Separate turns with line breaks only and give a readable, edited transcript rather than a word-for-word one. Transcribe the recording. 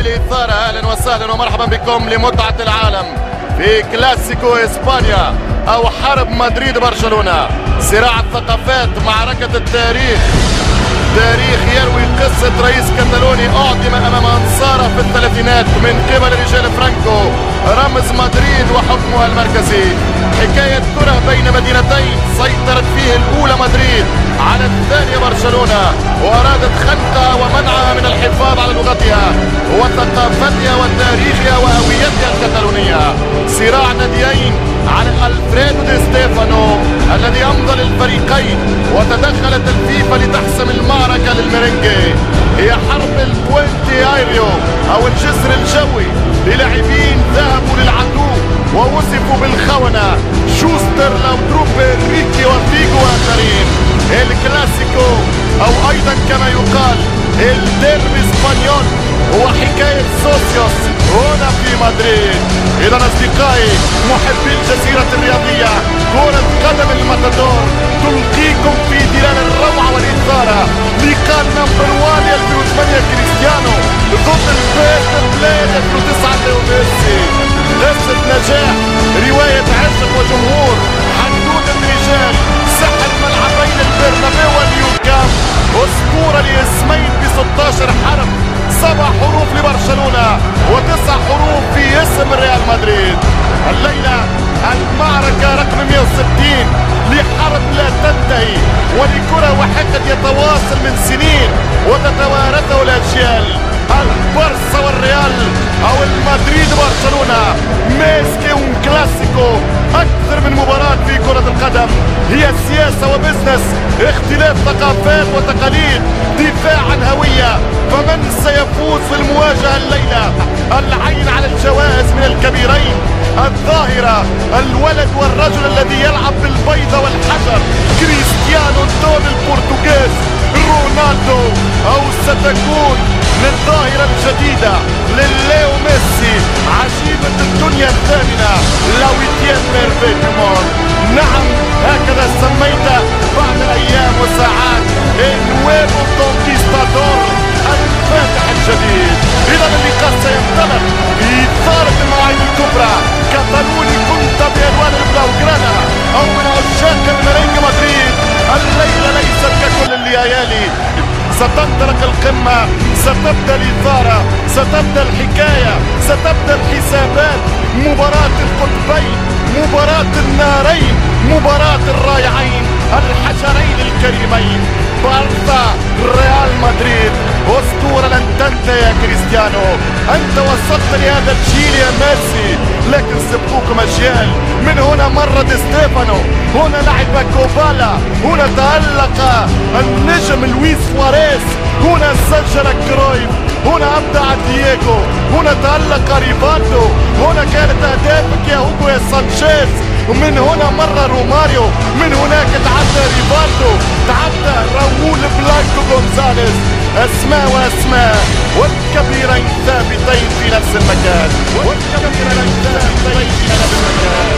الإثارة، أهلا وسهلا ومرحبا بكم لمتعة العالم في كلاسيكو إسبانيا أو حرب مدريد برشلونة. صراع الثقافات، معركة التاريخ، تاريخ يروي قصة رئيس كتالوني أعدم أمام أنصاره في الثلاثينات من قبل رجال فرانكو، رمز مدريد وحكمها المركزي. حكاية كره بين مدينتين سيطرت فيه الأولى مدريد على الثانية برشلونة، وأرادت خنقها ومنعها من الحفاظ على لغتها وثقافتها وتاريخها وهويتها الكتالونية. صراع ناديين على ألفريدو دي ستيفانو الذي أمضى للفريقين، وتدخلت الفيفا لتحسم المعركة للميرينجي. هي حرب البوينتي ايريو أو الجسر الجوي للاعبين ذهبوا للعدو ووصفوا بالخونة، شوستر، لاودروب، ريكي وفيجو وآخرين. الكلاسيكو أو أيضا كما يقال الديربي اسبانيول هو حكاية سوسيوس هنا في مدريد. إذا أصدقائي محبي الجزيرة الرياضية، كرة قدم الماتادور تلقيكم في ظلال الروعة والإثارة. لقاء نمبر 1 2008 كريستيانو ضد البيست بلاير 2009 ليو ميسي. قصة نجاح، رواية عشق وجمهور، حدوث الرجال، سحر ملعبين البرنابيو والنيو كامب، أسطورة لاسمين ب 16 حرف، 7 حروف لبرشلونة و9 حروف في اسم ريال مدريد. الليلة المعركة رقم 160 لحرب لا تنتهي ولكرة وحقد يتواصل من سنين وتتوارثه الأجيال. البارسا والريال أو المدريد برشلونة، ميسكي كلاسيكو. أكثر من مباراة في كرة القدم، هي سياسة وبزنس، اختلاف ثقافات وتقاليد، دفاع عن هوية. فمن سيفوز في المواجهة الليلة؟ العين على الجوائز من الكبيرين، الظاهرة الولد والرجل الذي يلعب بالبيضة والحجر، كريستيانو الدون البرتغيز، رونالدو، أو ستكون للظاهرة الجديدة لليو ميسي، عجيبة الدنيا الثامنة، لاويتيان ميرفي كومون. نعم، هكذا سميته بعد أيام وساعات النويفو كونكيستادور، الفاتح الجديد. إذا اللقاء سينطلق في إثارة المواعيد الكبرى. كتالوني كنت بألوان البلاوغرانا أو من عشاق الميرينج مدريد، الليلة ليست ككل الليالي. ستنطلق القمة، ستبدأ الإثارة، ستبدأ الحكاية، ستبدأ الحسابات. مباراة القطبين، مباراة النارين، مباراة الرائعين، الحجرين الكريمين. بارسا ريال مدريد، أسطورة لن تنتهي يا كريستيانو. أنت وصلت لهذا الجيل يا ميسي، لكن سبقوكم أجيال. من هنا مر دي ستيفانو، هنا لعب كوبالا، هنا تألق النجم لويس سواريز، هنا سجل كرويف، هنا أبدع دييغو، هنا تألق ريفالدو، هنا كانت أهدافك يا هوجو يا سانشيز. ومن هنا مر روماريو، من هناك تعدى ريفالدو، تعدى راؤول بلانكو غونزاليز. أسماء وأسماء، والكبيرين ثابتين في نفس المكان، والكبيرين ثابتين في نفس المكان.